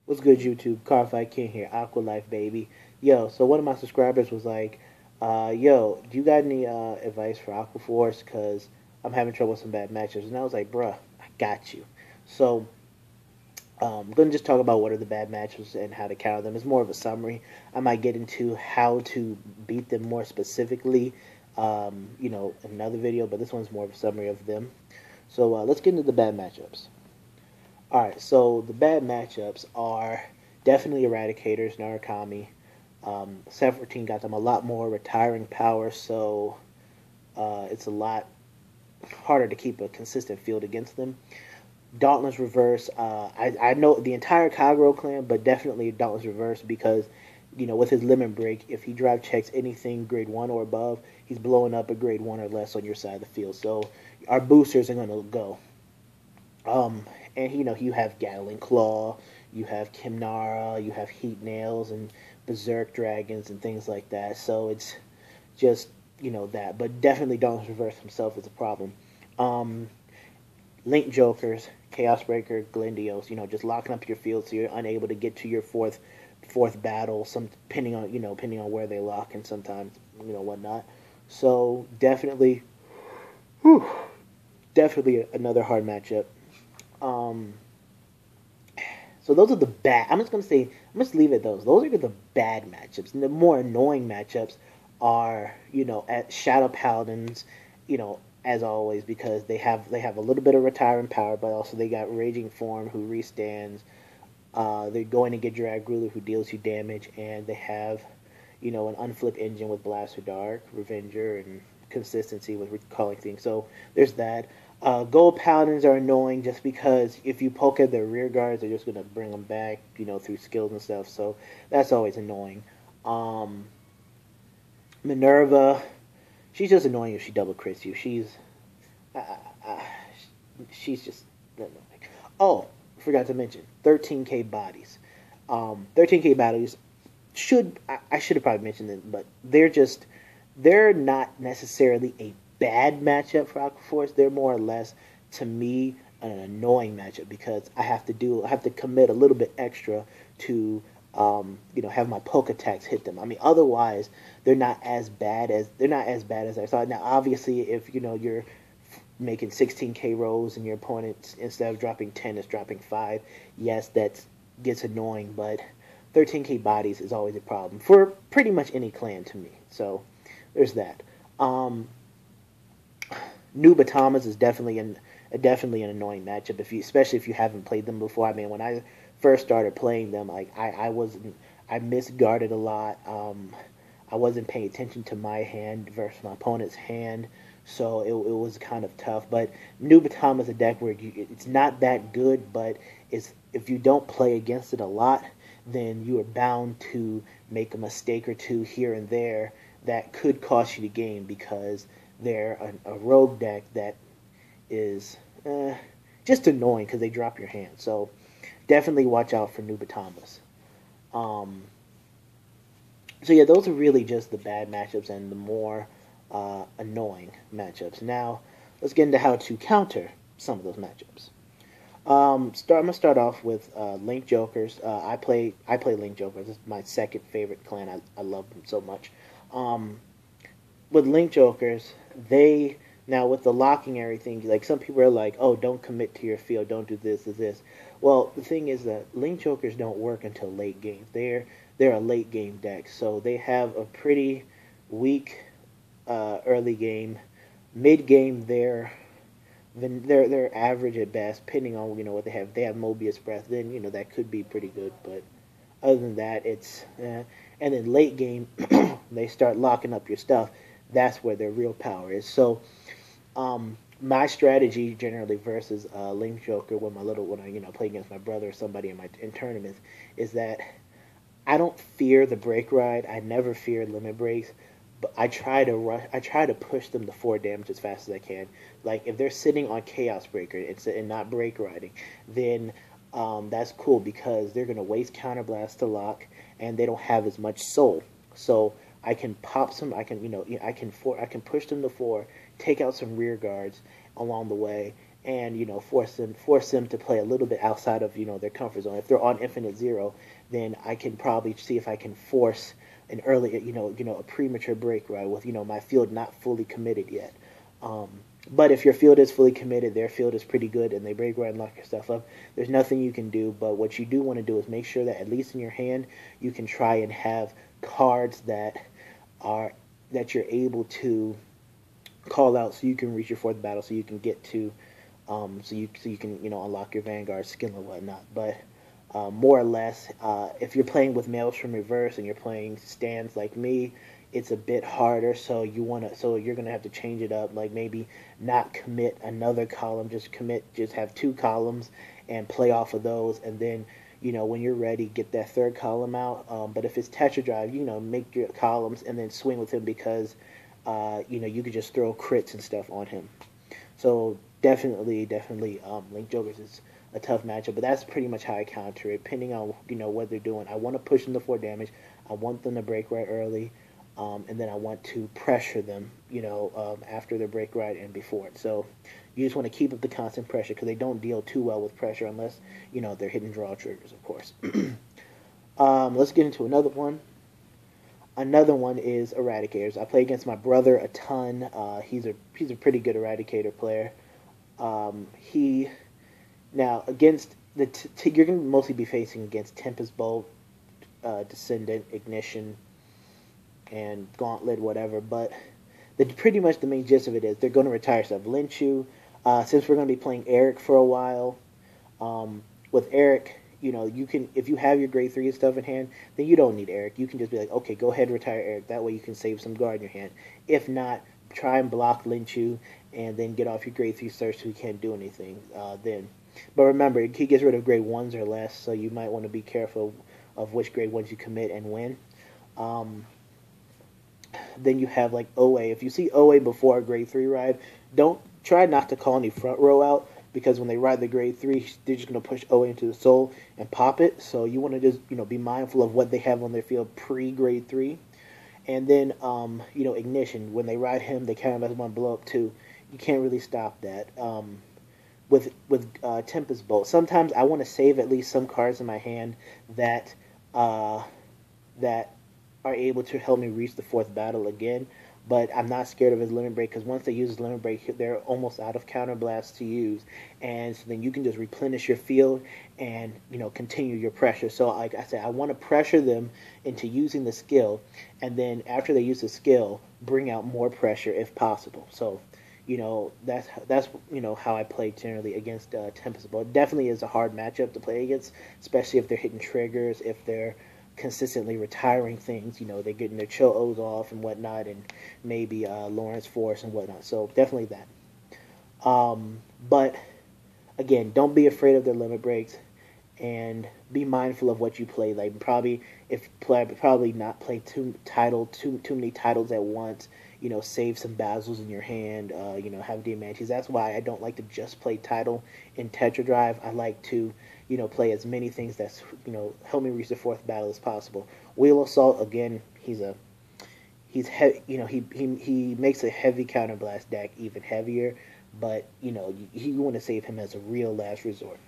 What's good, YouTube? Carfight King here, Aqua Life, baby. Yo, so one of my subscribers was like, yo, do you got any advice for Aqua Force? Because I'm having trouble with some bad matchups. And I was like, bruh, I got you. So, I'm going to just talk about what are the bad matchups and how to counter them. It's more of a summary. I might get into how to beat them more specifically, in another video, but this one's more of a summary of them. So, let's get into the bad matchups. Alright, so the bad matchups are definitely Eradicators, Narukami. 714 got them a lot more retiring power, so it's a lot harder to keep a consistent field against them. Dauntless Reverse, I know the entire Kagero clan, but definitely Dauntless Reverse because, with his limit break, if he drive checks anything grade 1 or above, he's blowing up a grade 1 or less on your side of the field. So our boosters are going to go. And you have Gatling Claw, you have Kimnara, you have Heat Nails and Berserk Dragons and things like that. So it's just that, but definitely Dauntless Reverse himself is a problem. Link Jokers, Chaos Breaker, Glendios, just locking up your field so you're unable to get to your fourth battle. Some depending on where they lock and sometimes whatnot. So definitely, definitely another hard matchup. So those are the bad. I'm just leave it those. Those are the bad matchups. And the more annoying matchups are, at Shadow Paladins, as always, because they have a little bit of retiring power, but also they got Raging Form who restands. They're going to get Drag Ruler who deals you damage, and they have, an unflip engine with Blaster Dark, Revenger, and consistency with recalling things. So there's that. Gold Paladins are annoying just because if you poke at their rear guards, they're just going to bring them back, through skills and stuff. So that's always annoying. Minerva, she's just annoying if she double crits you. She's just annoying. Oh, forgot to mention 13k bodies. 13k bodies I should have probably mentioned them, but they're not necessarily a bad matchup for Aqua Force. They're more or less, to me, an annoying matchup because I have to commit a little bit extra to have my poke attacks hit them. I mean, otherwise they're not as bad as I thought. Now, obviously, if you're making 16k rolls and your opponent instead of dropping 10 is dropping 5, yes, that gets annoying. But 13k bodies is always a problem for pretty much any clan to me. So there's that. Nubatamas is definitely an annoying matchup especially if you haven't played them before. I mean, when I first started playing them, like I misguarded a lot. I wasn't paying attention to my hand versus my opponent's hand, so it was kind of tough. But Nubatama is a deck where it's not that good, but if you don't play against it a lot, then you are bound to make a mistake or two here and there that could cost you the game because they're a rogue deck that is just annoying because they drop your hand. So definitely watch out for Nubatamas. So yeah, those are really just the bad matchups and the more annoying matchups. Now let's get into how to counter some of those matchups. I'm gonna start off with Link Jokers. I play Link Jokers. It's my second favorite clan. I love them so much. With Link Jokers, now with the locking everything, like some people are like, oh, don't commit to your field, don't do this or this. Well, the thing is that Link Jokers don't work until late game. They're a late game deck, so they have a pretty weak early game. Mid game, they're average at best, depending on what they have. If they have Mobius Breath, then that could be pretty good. But other than that, it's and then late game, they start locking up your stuff. That's where their real power is. So, my strategy generally versus Link Joker when I play against my brother or somebody in tournaments is that I don't fear the break ride. I never fear limit breaks, but I try to push them to 4 damage as fast as I can. Like if they're sitting on Chaos Breaker and not break riding, then that's cool because they're gonna waste Counterblast to lock, and they don't have as much soul. So I can pop some. I can push them to 4, take out some rear guards along the way, and force them to play a little bit outside of their comfort zone. If they're on infinite zero, then I can probably see if I can force an early a premature break ride with my field not fully committed yet. Um, but if your field is fully committed, their field is pretty good, and they break ride and lock your stuff up, there's nothing you can do. But what you do want to do is make sure that at least in your hand you can try and have cards are that you're able to call out so you can reach your fourth battle, so you can get to so you can unlock your Vanguard skill and whatnot. But more or less, if you're playing with Maelstrom Reverse and you're playing stands like me, it's a bit harder. So you're gonna have to change it up. Like maybe not commit another column, just have two columns and play off of those, and then when you're ready, get that third column out. But if it's Tetra Drive, make your columns and then swing with him because you could just throw crits and stuff on him. So definitely, Link Jokers is a tough matchup, but that's pretty much how I counter it. Depending on what they're doing, I want to push them to 4 damage. I want them to break right early, and then I want to pressure them, after their break right and before it. So you just want to keep up the constant pressure because they don't deal too well with pressure unless they're hitting draw triggers, of course. Let's get into another one. Another one is Eradicators. I play against my brother a ton. He's a pretty good Eradicator player. He now against you're going to mostly be facing against Tempest Bolt, Descendant, Ignition, and Gauntlet, whatever. But pretty much the main gist of it is they're going to retire stuff. Linchu, since we're going to be playing Eric for a while, with Eric, you can, if you have your grade 3 and stuff in hand, then you don't need Eric. You can just be like, okay, go ahead and retire Eric. That way you can save some guard in your hand. If not, try and block Linchu and then get off your grade 3 search so he can't do anything then. But remember, he gets rid of grade 1s or less, so you might want to be careful of which grade 1s you commit and when. Then you have like OA. If you see OA before a grade 3 ride, don't try not to call any front row out, because when they ride the grade 3, they're just going to push OA into the soul and pop it. So you want to just be mindful of what they have on their field pre-grade 3. And then Ignition, when they ride him, they kind of want to blow up too. You can't really stop that. With Tempest Bolt, sometimes I want to save at least some cards in my hand that that are able to help me reach the 4th battle again. But I'm not scared of his limit break, because once they use his limit break, they're almost out of counterblast to use, and so then you can just replenish your field and continue your pressure. So like I said, I want to pressure them into using the skill, and then after they use the skill, bring out more pressure if possible. So that's how I play generally against Tempest. But it definitely is a hard matchup to play against, especially if they're hitting triggers, if they're consistently retiring things. They're getting their chill O's off and whatnot, and maybe Lawrence Force and whatnot. So definitely that. But again, don't be afraid of their limit breaks, and be mindful of what you play. Like probably not play too many titles at once. Save some Basils in your hand. Have Diamantes. That's why I don't like to just play title in Tetra Drive. I like to play as many things that's help me reach the 4th battle as possible. Wheel Assault, again, he makes a heavy counterblast deck even heavier, but you want to save him as a real last resort.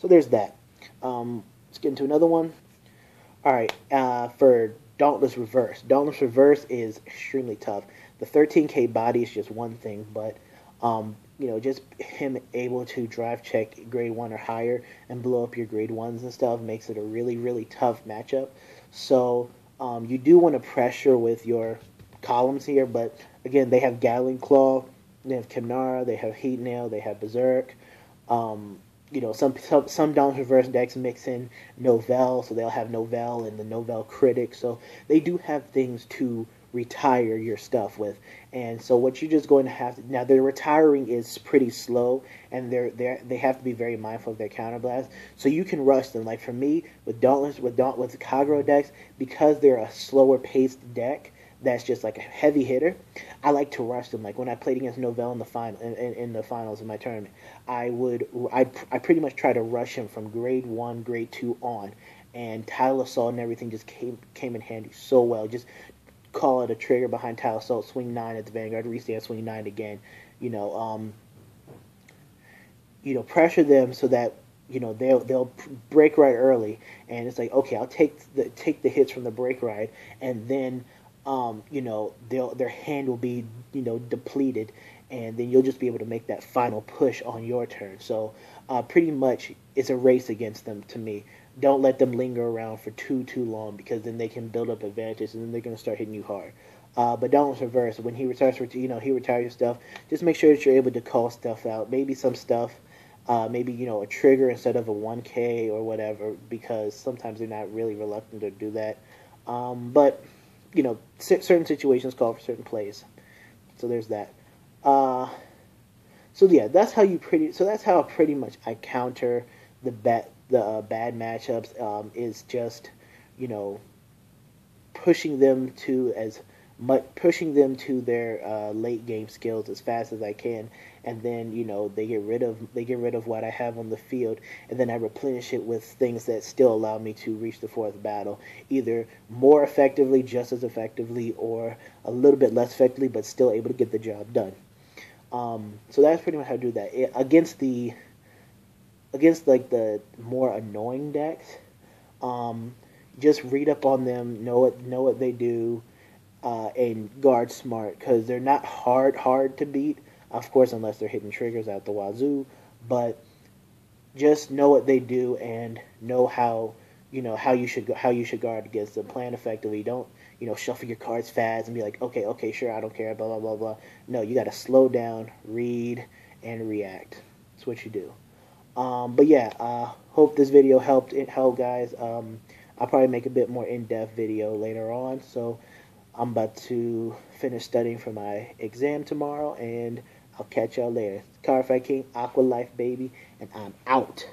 So there's that. Let's get into another one. All right, for Dauntless Reverse. Dauntless Reverse is extremely tough. The 13k body is just one thing, but just him able to drive check grade 1 or higher and blow up your grade 1s and stuff makes it a really, really tough matchup. So you do want to pressure with your columns here, but again, they have Gatling Claw, they have Kimnara, they have Heat Nail, they have Berserk. Some Dauntless Reverse decks mix in Novell, so they'll have Novell and the Novell Critic. So they do have things to retire your stuff with, and so what you're just going to have to, now their retiring is pretty slow, and they have to be very mindful of their counterblast, so you can rush them. Like for me with Kagero decks, because they're a slower paced deck that's just like a heavy hitter, I like to rush them. Like when I played against Novell in the finals of my tournament, I pretty much try to rush him from grade 1, grade 2 on, and Tile Assault and everything just came in handy so well. Just call it a trigger behind Tile Assault, swing 9 at the Vanguard, restand, swing 9 again. pressure them so that they'll break right early, and it's like, okay, I'll take the hits from the break ride, and then their hand will be depleted, and then you'll just be able to make that final push on your turn. So pretty much it's a race against them to me. Don't let them linger around for too long, because then they can build up advantages, and then they're going to start hitting you hard. But Dauntless Reverse, when he retires, he retires your stuff. Just make sure that you're able to call stuff out. Maybe some stuff, maybe a trigger instead of a 1K or whatever, because sometimes they're not really reluctant to do that. But certain situations call for certain plays. So there's that. Uh, so yeah, that's how you pretty. So that's how pretty much I counter the bad matchups. Is just you know pushing them to pushing them to their late game skills as fast as I can, and then they get rid of what I have on the field, and then I replenish it with things that still allow me to reach the fourth battle, either more effectively, just as effectively, or a little bit less effectively, but still able to get the job done. So that's pretty much how I do that. Against like the more annoying decks, um, just read up on them, know what they do, and guard smart, because they're not hard to beat, of course, unless they're hitting triggers out the wazoo. But just know what they do and know how you should guard against them. Plan effectively. Don't shuffle your cards fast and be like, okay, sure, I don't care, blah blah blah blah. No, you got to slow down, read, and react. That's what you do. But yeah, hope this video helped guys. I'll probably make a bit more in-depth video later on. So I'm about to finish studying for my exam tomorrow, and I'll catch y'all later. Cardfight King, Aqua Life, baby, and I'm out.